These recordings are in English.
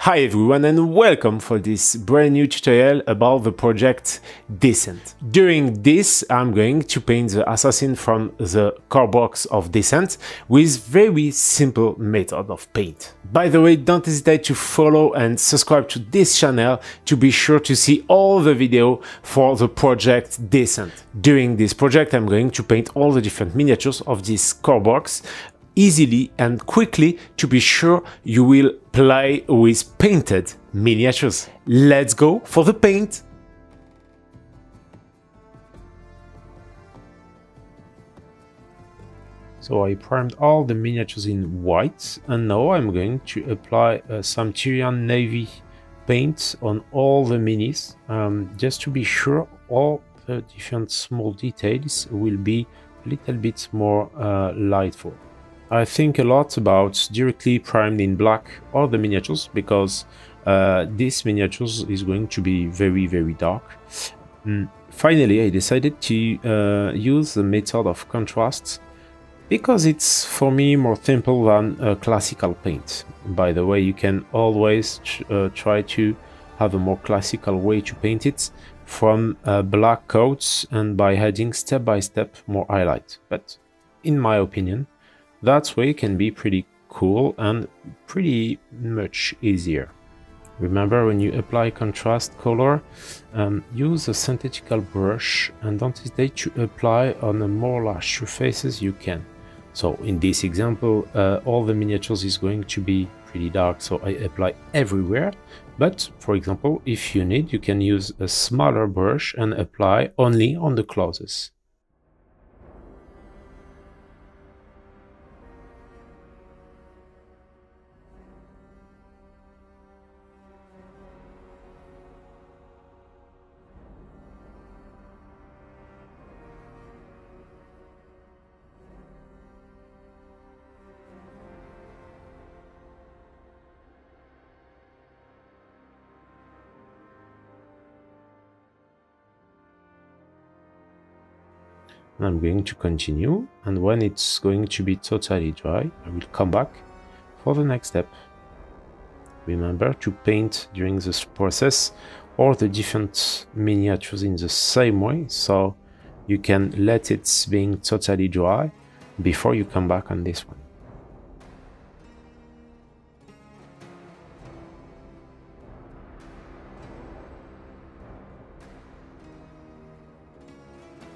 Hi everyone and welcome for this brand new tutorial about the project Descent. During this I'm going to paint the assassin from the core box of Descent with very simple method of paint. By the way, don't hesitate to follow and subscribe to this channel to be sure to see all the video for the project Descent. During this project I'm going to paint all the different miniatures of this core box easily and quickly to be sure you will play with painted miniatures. Let's go for the paint! So I primed all the miniatures in white and now I'm going to apply some Tyrian navy paint on all the minis just to be sure all the different small details will be a little bit more lightful. I think a lot about directly primed in black all the miniatures because this miniatures is going to be very dark. Finally, I decided to use the method of contrast because it's for me more simple than a classical paint. By the way, you can always try to have a more classical way to paint it from black coats and by adding step by step more highlight. But in my opinion, that way can be pretty cool and pretty much easier. Remember, when you apply contrast color, use a synthetical brush and don't hesitate to apply on the more large surfaces you can. So in this example, all the miniatures is going to be pretty dark, so I apply everywhere. But for example, if you need, you can use a smaller brush and apply only on the closest. And I'm going to continue, and when it's going to be totally dry, I will come back for the next step. Remember to paint during this process all the different miniatures in the same way, so you can let it being totally dry before you come back on this one.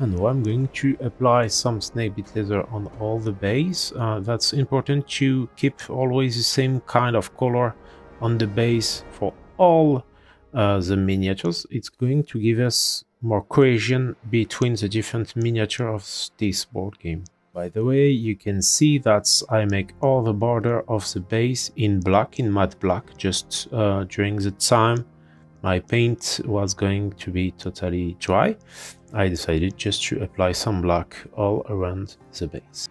And now I'm going to apply some snakebit leather on all the base. That's important to keep always the same kind of color on the base for all the miniatures. It's going to give us more cohesion between the different miniatures of this board game. By the way, you can see that I make all the border of the base in black, in matte black, just during the time my paint was going to be totally dry. I decided just to apply some black all around the base.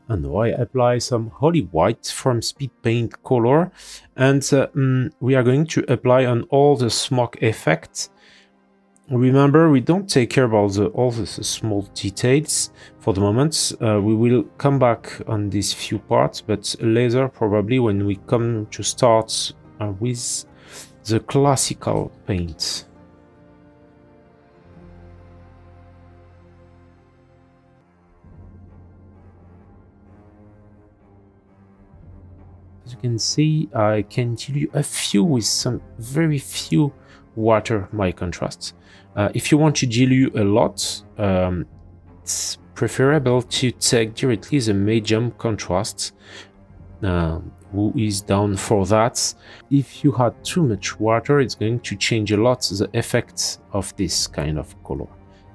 And now I apply some holy white from speed paint color, and we are going to apply on all the smoke effects. Remember, we don't take care about all the small details for the moment. We will come back on these few parts, but later probably when we come to start with the classical paint. As you can see, I can dilute a few with some very few water my contrasts. If you want to dilute a lot, it's preferable to take directly the medium contrast, who is down for that. If you had too much water, it's going to change a lot the effect of this kind of color.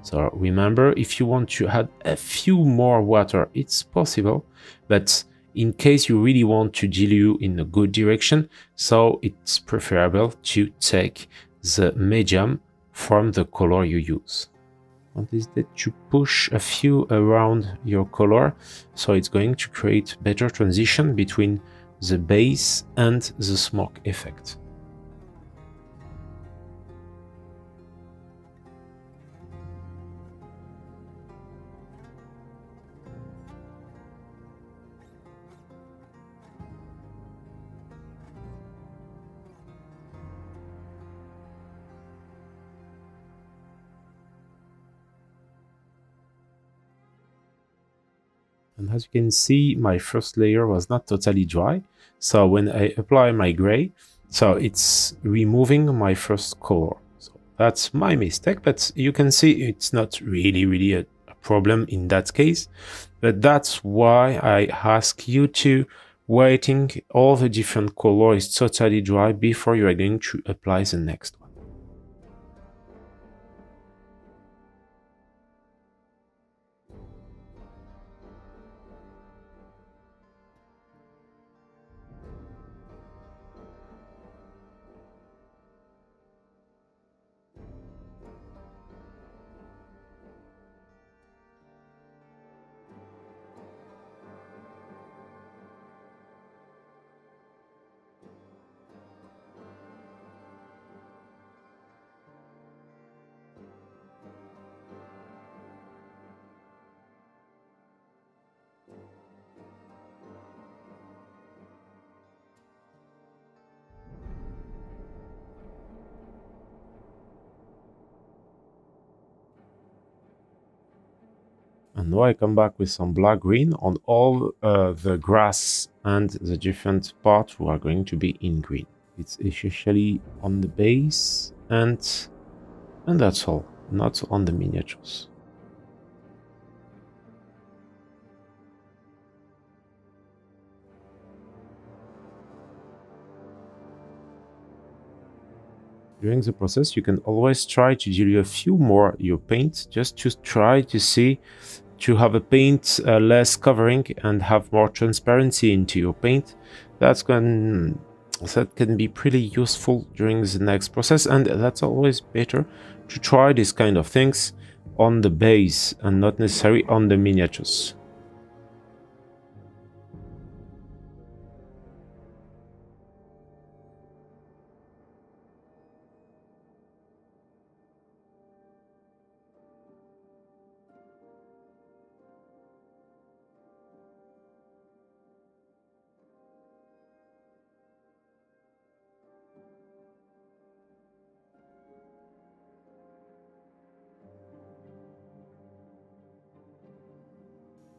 So remember, if you want to add a few more water, it's possible, but in case you really want to dilute in a good direction, so it's preferable to take the medium from the color you use. Don't hesitate to push a few around your color, so it's going to create better transition between the base and the smoke effect. And as you can see, my first layer was not totally dry. So when I apply my gray, so it's removing my first color. So that's my mistake, but you can see it's not really a problem in that case. But that's why I ask you to waiting all the different color is totally dry before you are going to apply the next one. And now I come back with some black green on all the grass and the different parts who are going to be in green. It's especially on the base and that's all, not on the miniatures. During the process, you can always try to dilute a few more your paint, just to try to see to have a paint less covering and have more transparency into your paint. That can be pretty useful during the next process, and that's always better to try these kind of things on the base and not necessarily on the miniatures.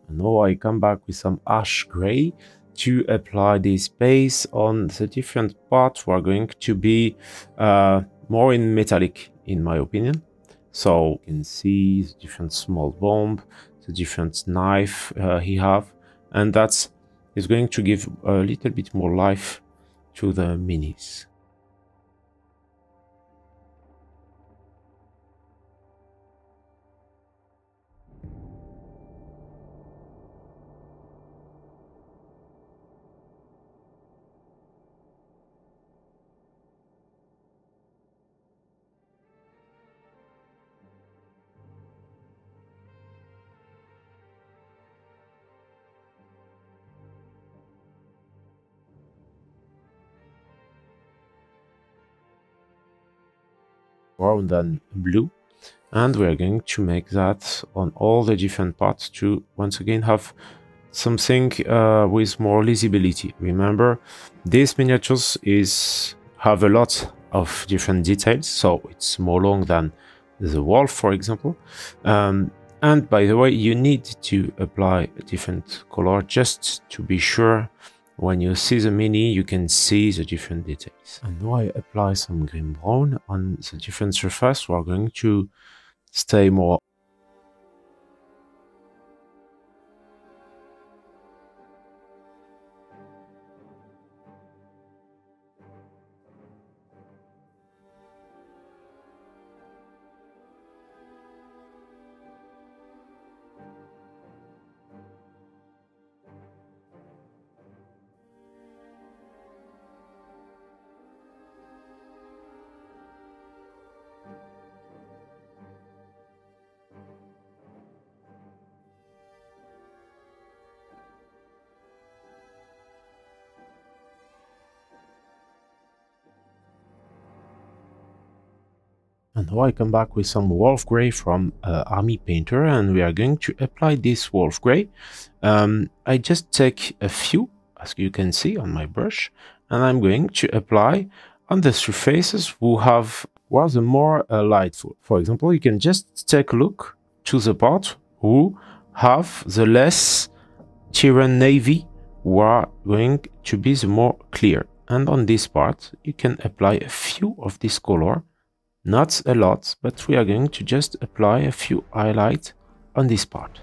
Now I come back with some ash gray to apply this base on the different parts who are going to be more in metallic, in my opinion. So you can see the different small bomb, the different knife he have, and that is going to give a little bit more life to the minis. Brown and blue, and we are going to make that on all the different parts to once again have something with more visibility. Remember, these miniatures have a lot of different details, so it's more long than the wolf, for example. And by the way, you need to apply a different color just to be sure when you see the mini, you can see the different details. And now I apply some green brown on the different surface. We are going to stay more. And now I come back with some wolf gray from Army Painter, and we are going to apply this wolf gray. I just take a few, as you can see on my brush, and I'm going to apply on the surfaces who are the more lightful. For example, you can just take a look to the part who have the less Tyrian navy who are going to be the more clear. And on this part, you can apply a few of this color, not a lot, but we are going to just apply a few highlights on this part.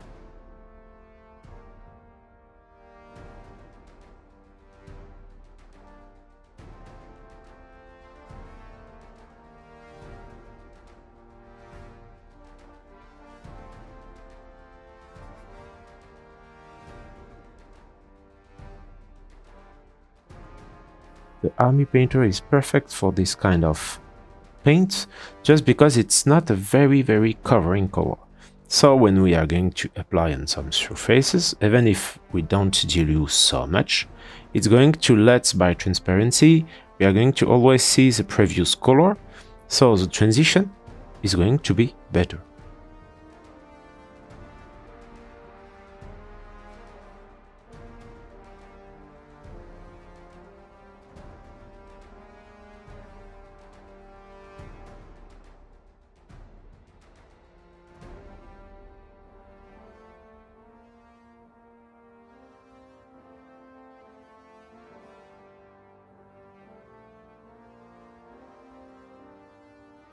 The army painter is perfect for this kind of paint, just because it's not a very covering color. So when we are going to apply on some surfaces, even if we don't dilute so much, it's going to let by transparency, we are going to always see the previous color, so the transition is going to be better.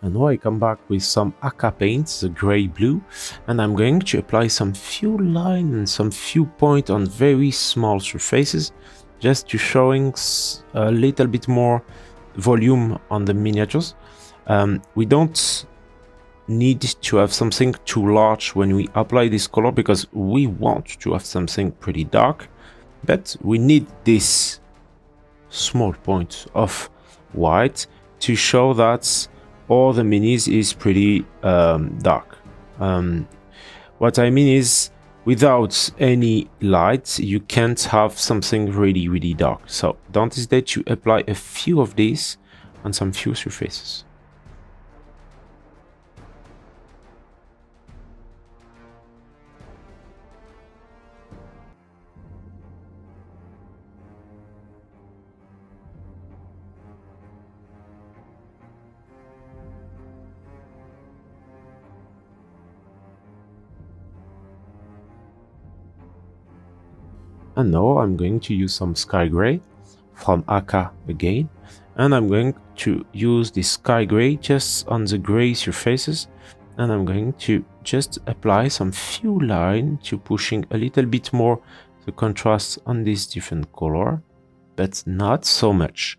And now I come back with some Aka paints, the gray blue, and I'm going to apply some few lines and some few points on very small surfaces, just to showing a little bit more volume on the miniatures. We don't need to have something too large when we apply this color, because we want to have something pretty dark, but we need this small point of white to show that all the minis is pretty dark. What I mean is, without any light, you can't have something really dark. So don't hesitate to apply a few of these on some few surfaces. And now I'm going to use some sky gray from Aka again, and I'm going to use this sky gray just on the gray surfaces, and I'm going to just apply some few lines to pushing a little bit more the contrast on this different color, but not so much.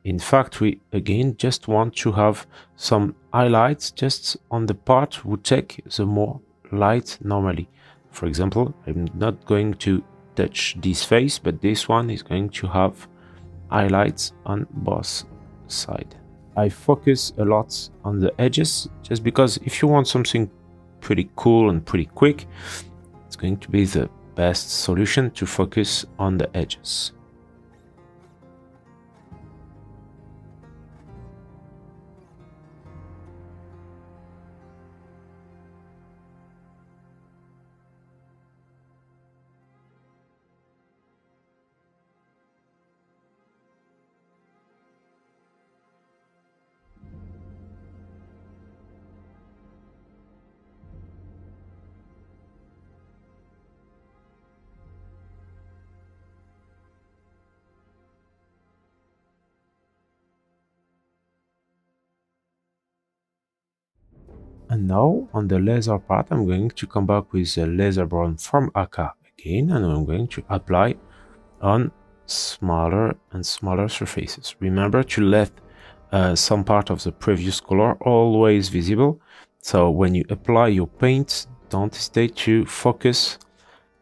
In fact, we again just want to have some highlights just on the part who take the more light normally. For example, I'm not going to touch this face, but this one is going to have highlights on both sides. I focus a lot on the edges, just because if you want something pretty cool and pretty quick, it's going to be the best solution to focus on the edges. And now on the laser part, I'm going to come back with the laser brown from Aka again, and I'm going to apply on smaller and smaller surfaces. Remember to let some part of the previous color always visible, so when you apply your paint, don't hesitate to focus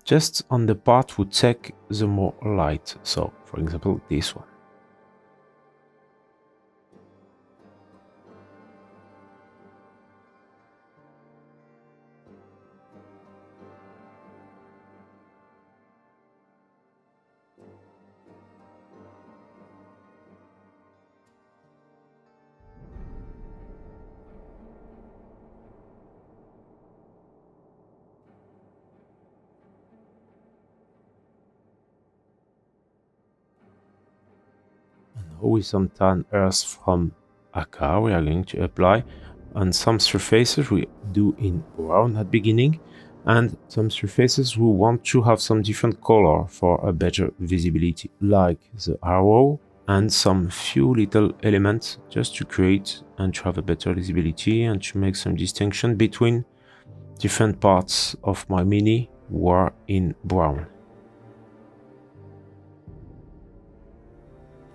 just on the part who take the more light. So for example, this one. With some tan earth from Aka, we are going to apply on some surfaces we do in brown at beginning, and some surfaces who want to have some different color for a better visibility, like the arrow and some few little elements just to create and to have a better visibility and to make some distinction between different parts of my mini who are in brown.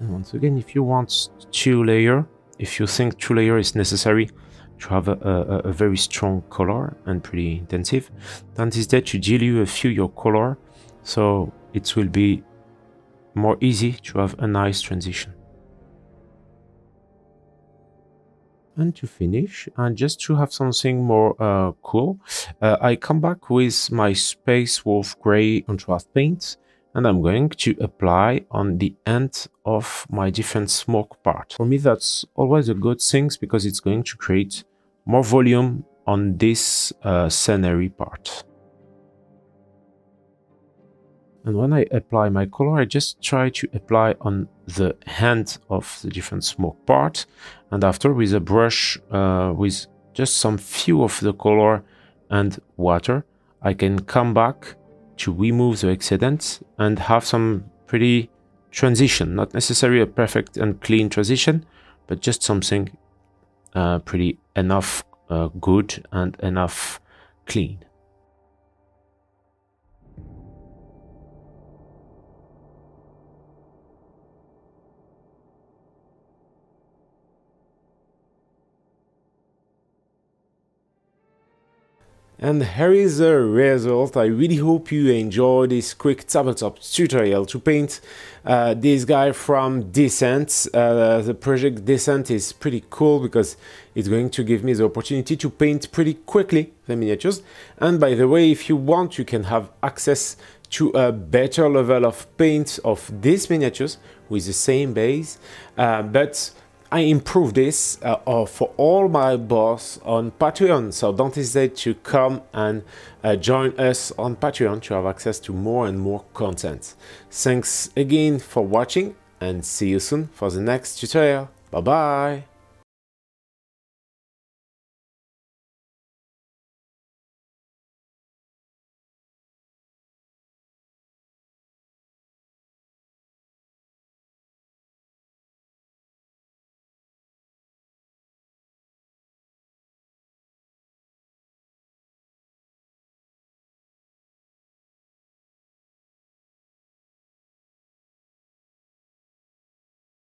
And once again, if you want 2-layer, if you think 2-layer is necessary to have a very strong color and pretty intensive, then instead to dilute a few your color, so it will be more easy to have a nice transition. And to finish, and just to have something more cool, I come back with my Space Wolf Gray contrast paint, and I'm going to apply on the end of my different smoke part. For me, that's always a good thing because it's going to create more volume on this scenery part. And when I apply my color, I just try to apply on the hand of the different smoke part, and after with a brush with just some few of the color and water, I can come back to remove the excedents and have some pretty transition, not necessarily a perfect and clean transition, but just something pretty enough good and enough clean. And here is the result. I really hope you enjoyed this quick tabletop tutorial to paint this guy from Descent. The project Descent is pretty cool because it's going to give me the opportunity to paint pretty quickly the miniatures. And by the way, if you want, you can have access to a better level of paint of these miniatures with the same base, but I improved this for all my boss on Patreon, so don't hesitate to come and join us on Patreon to have access to more and more content. Thanks again for watching and see you soon for the next tutorial. Bye bye!